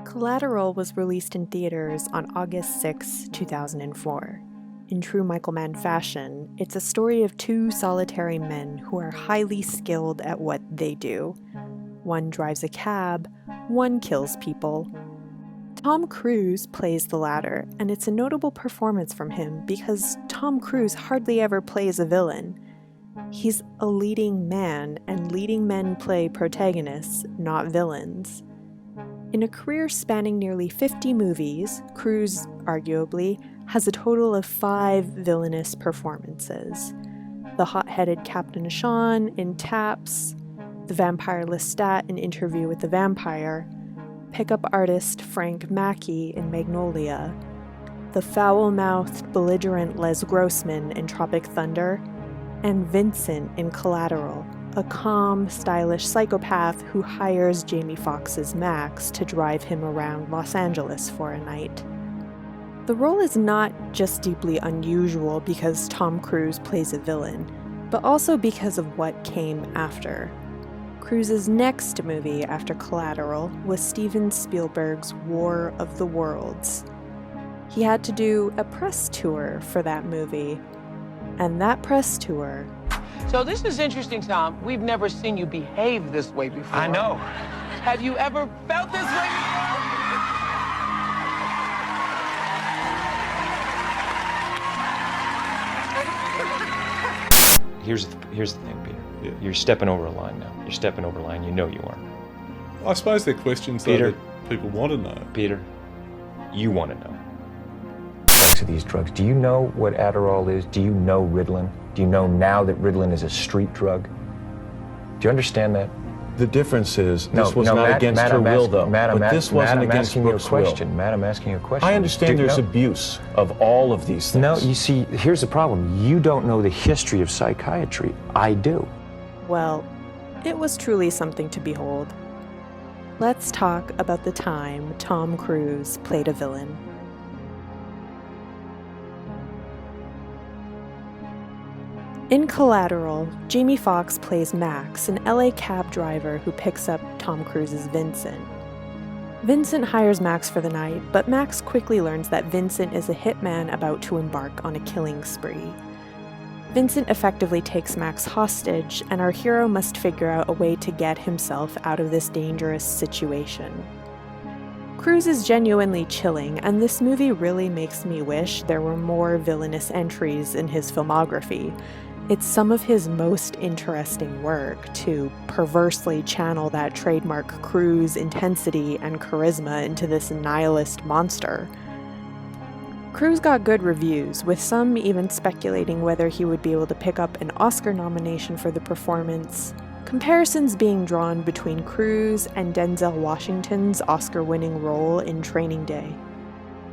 Collateral was released in theaters on August 6, 2004. In true Michael Mann fashion, it's a story of two solitary men who are highly skilled at what they do. One drives a cab, one kills people. Tom Cruise plays the latter, and it's a notable performance from him because Tom Cruise hardly ever plays a villain. He's a leading man, and leading men play protagonists, not villains. In a career spanning nearly 50 movies, Cruise, arguably, has a total of 5 villainous performances. The hot-headed Captain Sean in Taps, the vampire Lestat in Interview with the Vampire, pickup artist Frank Mackey in Magnolia, the foul-mouthed, belligerent Les Grossman in Tropic Thunder, and Vincent in Collateral, a calm, stylish psychopath who hires Jamie Foxx's Max to drive him around Los Angeles for a night. The role is not just deeply unusual because Tom Cruise plays a villain, but also because of what came after. Cruise's next movie after Collateral was Steven Spielberg's War of the Worlds. He had to do a press tour for that movie, and that press tour... So this is interesting, Tom. We've never seen you behave this way before. I know. Have you ever felt this way before? Here's the thing, Peter. Yeah. You're stepping over a line now. You're stepping over a line. You know you are. I suppose they're questions Peter, that people want to know. Peter, you want to know. To these drugs. Do you know what Adderall is? Do you know Ritalin? Do you know now that Ritalin is a street drug? Do you understand that? The difference is this was not Matt, against Matt, her I'm will, asking, though. Matt, but this wasn't Matt, against Brooke's will. Matt, I'm asking you a question. I understand there's abuse of all of these things. No, you see, here's the problem. You don't know the history of psychiatry. I do. Well, it was truly something to behold. Let's talk about the time Tom Cruise played a villain. In Collateral, Jamie Foxx plays Max, an LA cab driver who picks up Tom Cruise's Vincent. Vincent hires Max for the night, but Max quickly learns that Vincent is a hitman about to embark on a killing spree. Vincent effectively takes Max hostage, and our hero must figure out a way to get himself out of this dangerous situation. Cruise is genuinely chilling, and this movie really makes me wish there were more villainous entries in his filmography. It's some of his most interesting work to perversely channel that trademark Cruise intensity and charisma into this nihilist monster. Cruise got good reviews, with some even speculating whether he would be able to pick up an Oscar nomination for the performance. Comparisons being drawn between Cruise and Denzel Washington's Oscar-winning role in Training Day.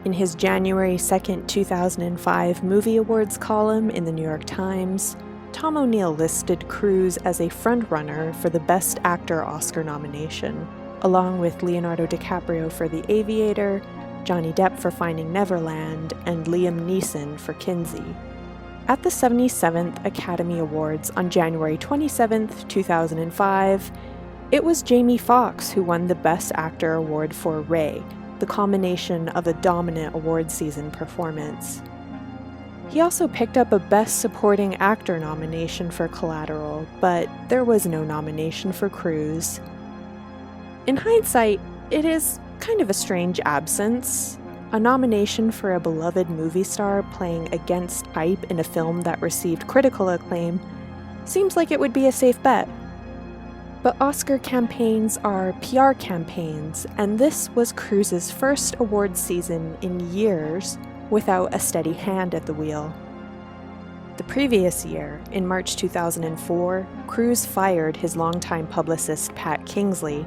In his January 2, 2005 Movie Awards column in the New York Times, Tom O'Neill listed Cruise as a frontrunner for the Best Actor Oscar nomination, along with Leonardo DiCaprio for The Aviator, Johnny Depp for Finding Neverland, and Liam Neeson for Kinsey. At the 77th Academy Awards on January 27, 2005, it was Jamie Foxx who won the Best Actor award for Ray, the culmination of a dominant award season performance. He also picked up a Best Supporting Actor nomination for Collateral, but there was no nomination for Cruise. In hindsight, it is kind of a strange absence. A nomination for a beloved movie star playing against type in a film that received critical acclaim seems like it would be a safe bet. But Oscar campaigns are PR campaigns, and this was Cruise's first award season in years without a steady hand at the wheel. The previous year, in March 2004, Cruise fired his longtime publicist Pat Kingsley,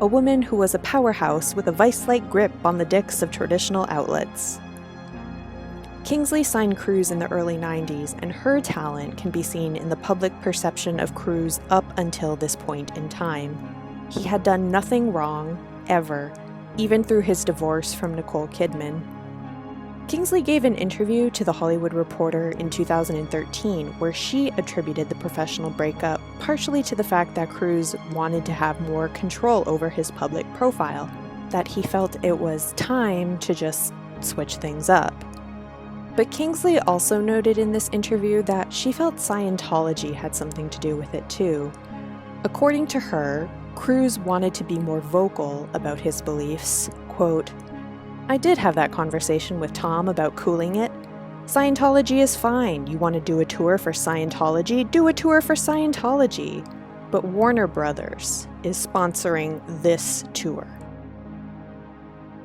a woman who was a powerhouse with a vice-like grip on the dicks of traditional outlets. Kingsley signed Cruise in the early 90s, and her talent can be seen in the public perception of Cruise up until this point in time. He had done nothing wrong, ever, even through his divorce from Nicole Kidman. Kingsley gave an interview to The Hollywood Reporter in 2013 where she attributed the professional breakup partially to the fact that Cruise wanted to have more control over his public profile. that he felt it was time to just switch things up. But Kingsley also noted in this interview that she felt Scientology had something to do with it too. According to her, Cruise wanted to be more vocal about his beliefs. Quote, "I did have that conversation with Tom about cooling it. Scientology is fine. You want to do a tour for Scientology? Do a tour for Scientology. But Warner Brothers is sponsoring this tour."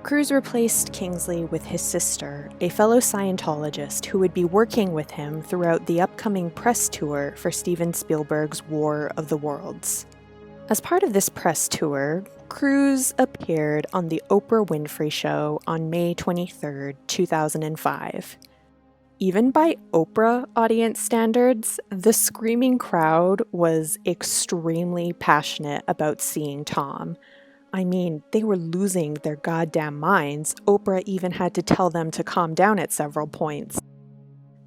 Cruise replaced Kingsley with his sister, a fellow Scientologist who would be working with him throughout the upcoming press tour for Steven Spielberg's War of the Worlds. As part of this press tour, Cruise appeared on the Oprah Winfrey Show on May 23, 2005. Even by Oprah audience standards, the screaming crowd was extremely passionate about seeing Tom. I mean, they were losing their goddamn minds. Oprah even had to tell them to calm down at several points.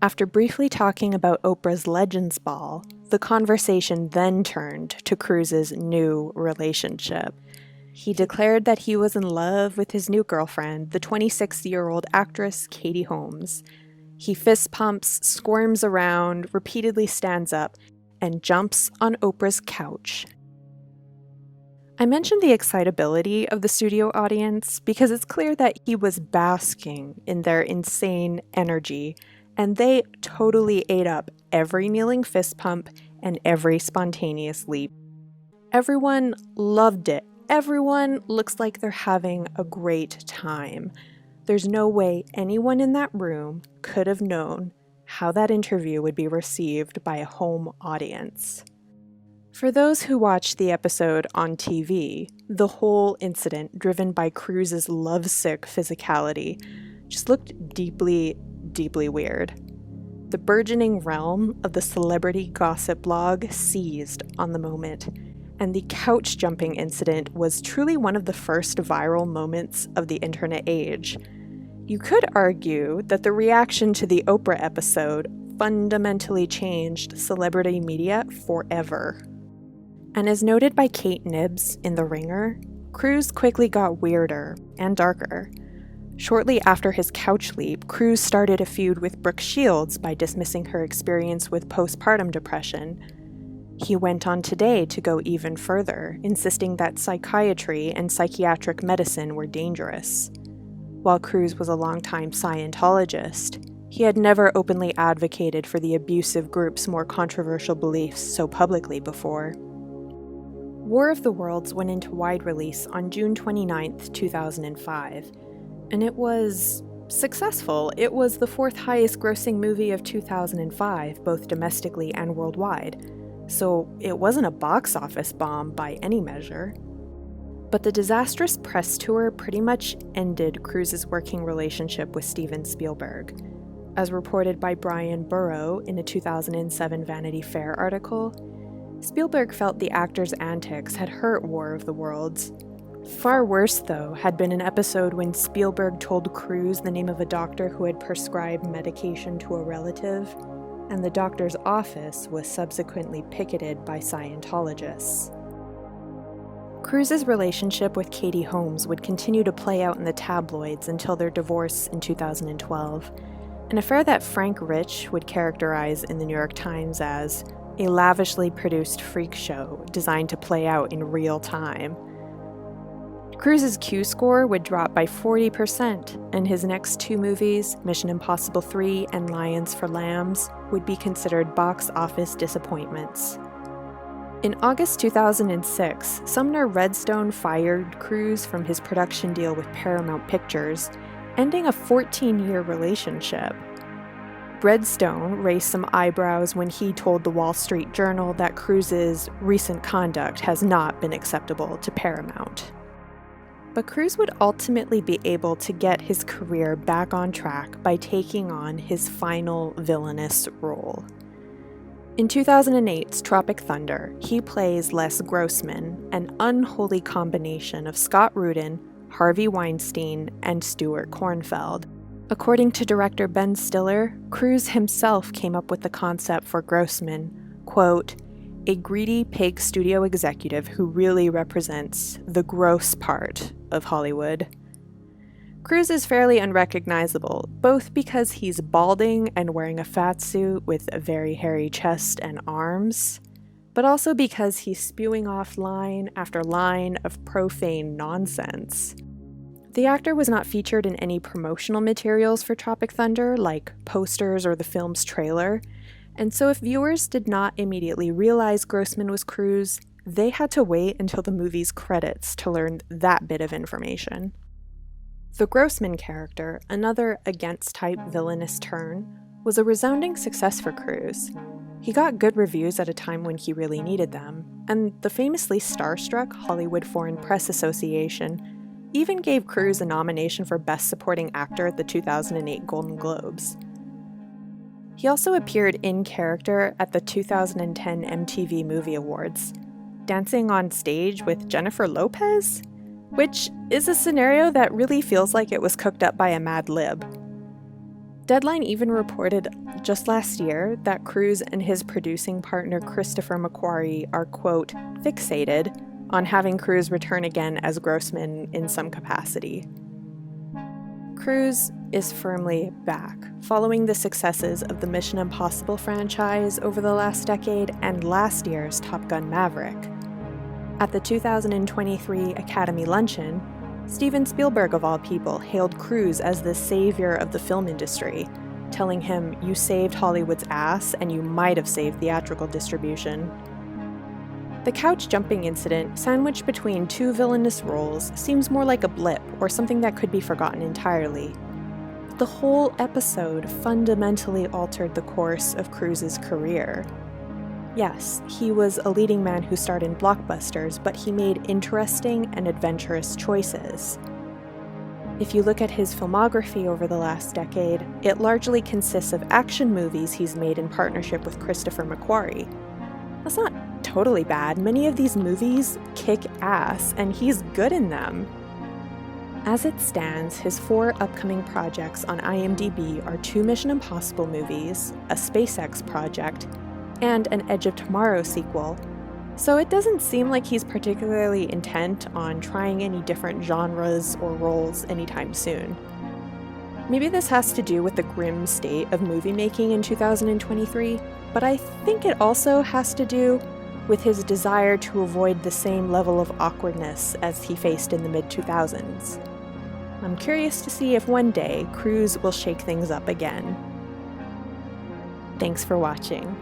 After briefly talking about Oprah's Legends Ball, the conversation then turned to Cruise's new relationship. He declared that he was in love with his new girlfriend, the 26-year-old actress Katie Holmes. He fist pumps, squirms around, repeatedly stands up, and jumps on Oprah's couch. I mentioned the excitability of the studio audience because it's clear that he was basking in their insane energy, and they totally ate up every kneeling fist pump and every spontaneous leap. Everyone loved it. Everyone looks like they're having a great time. There's no way anyone in that room could have known how that interview would be received by a home audience. For those who watched the episode on TV, the whole incident, driven by Cruise's lovesick physicality, just looked deeply, deeply weird. The burgeoning realm of the celebrity gossip blog seized on the moment, and the couch jumping incident was truly one of the first viral moments of the internet age. You could argue that the reaction to the Oprah episode fundamentally changed celebrity media forever. And as noted by Kate Nibbs in The Ringer, Cruise quickly got weirder and darker. Shortly after his couch leap, Cruise started a feud with Brooke Shields by dismissing her experience with postpartum depression. He went on Today to go even further, insisting that psychiatry and psychiatric medicine were dangerous. While Cruise was a longtime Scientologist, he had never openly advocated for the abusive group's more controversial beliefs so publicly before. War of the Worlds went into wide release on June 29, 2005, and it was successful. It was the fourth highest grossing movie of 2005, both domestically and worldwide, so it wasn't a box office bomb by any measure. But the disastrous press tour pretty much ended Cruise's working relationship with Steven Spielberg. As reported by Brian Burrow in a 2007 Vanity Fair article, Spielberg felt the actor's antics had hurt War of the Worlds. Far worse, though, had been an episode when Spielberg told Cruise the name of a doctor who had prescribed medication to a relative, and the doctor's office was subsequently picketed by Scientologists. Cruise's relationship with Katie Holmes would continue to play out in the tabloids until their divorce in 2012, an affair that Frank Rich would characterize in the New York Times as a lavishly produced freak show designed to play out in real time. Cruise's Q score would drop by 40%, and his next two movies, Mission Impossible 3 and Lions for Lambs, would be considered box office disappointments. In August 2006, Sumner Redstone fired Cruise from his production deal with Paramount Pictures, ending a 14-year relationship. Redstone raised some eyebrows when he told the Wall Street Journal that Cruise's recent conduct has not been acceptable to Paramount. But Cruise would ultimately be able to get his career back on track by taking on his final villainous role. In 2008's Tropic Thunder, he plays Les Grossman, an unholy combination of Scott Rudin, Harvey Weinstein, and Stuart Kornfeld. According to director Ben Stiller, Cruise himself came up with the concept for Grossman, quote, "a greedy pig studio executive who really represents the gross part of Hollywood. Cruise is fairly unrecognizable, both because he's balding and wearing a fat suit with a very hairy chest and arms, but also because he's spewing off line after line of profane nonsense. The actor was not featured in any promotional materials for Tropic Thunder, like posters or the film's trailer, and so if viewers did not immediately realize Grossman was Cruise, they had to wait until the movie's credits to learn that bit of information. The Grossman character, another against-type villainous turn, was a resounding success for Cruise. He got good reviews at a time when he really needed them, and the famously starstruck Hollywood Foreign Press Association even gave Cruise a nomination for Best Supporting Actor at the 2008 Golden Globes. He also appeared in character at the 2010 MTV Movie Awards, dancing on stage with Jennifer Lopez, which is a scenario that really feels like it was cooked up by a Mad Lib. Deadline even reported just last year that Cruise and his producing partner Christopher McQuarrie are, quote, fixated on having Cruise return again as Grossman in some capacity. Cruise is firmly back, following the successes of the Mission Impossible franchise over the last decade and last year's Top Gun Maverick. At the 2023 Academy Luncheon, Steven Spielberg, of all people, hailed Cruise as the savior of the film industry, telling him, "You saved Hollywood's ass, and you might have saved theatrical distribution." The couch jumping incident, sandwiched between two villainous roles, seems more like a blip or something that could be forgotten entirely. But the whole episode fundamentally altered the course of Cruise's career. Yes, he was a leading man who starred in blockbusters, but he made interesting and adventurous choices. If you look at his filmography over the last decade, it largely consists of action movies he's made in partnership with Christopher McQuarrie. That's not totally bad. Many of these movies kick ass, and he's good in them. As it stands, his 4 upcoming projects on IMDb are 2 Mission Impossible movies, a SpaceX project, and an Edge of Tomorrow sequel, so it doesn't seem like he's particularly intent on trying any different genres or roles anytime soon. Maybe this has to do with the grim state of movie making in 2023, but I think it also has to do with his desire to avoid the same level of awkwardness as he faced in the mid-2000s. I'm curious to see if one day Cruise will shake things up again. Thanks for watching.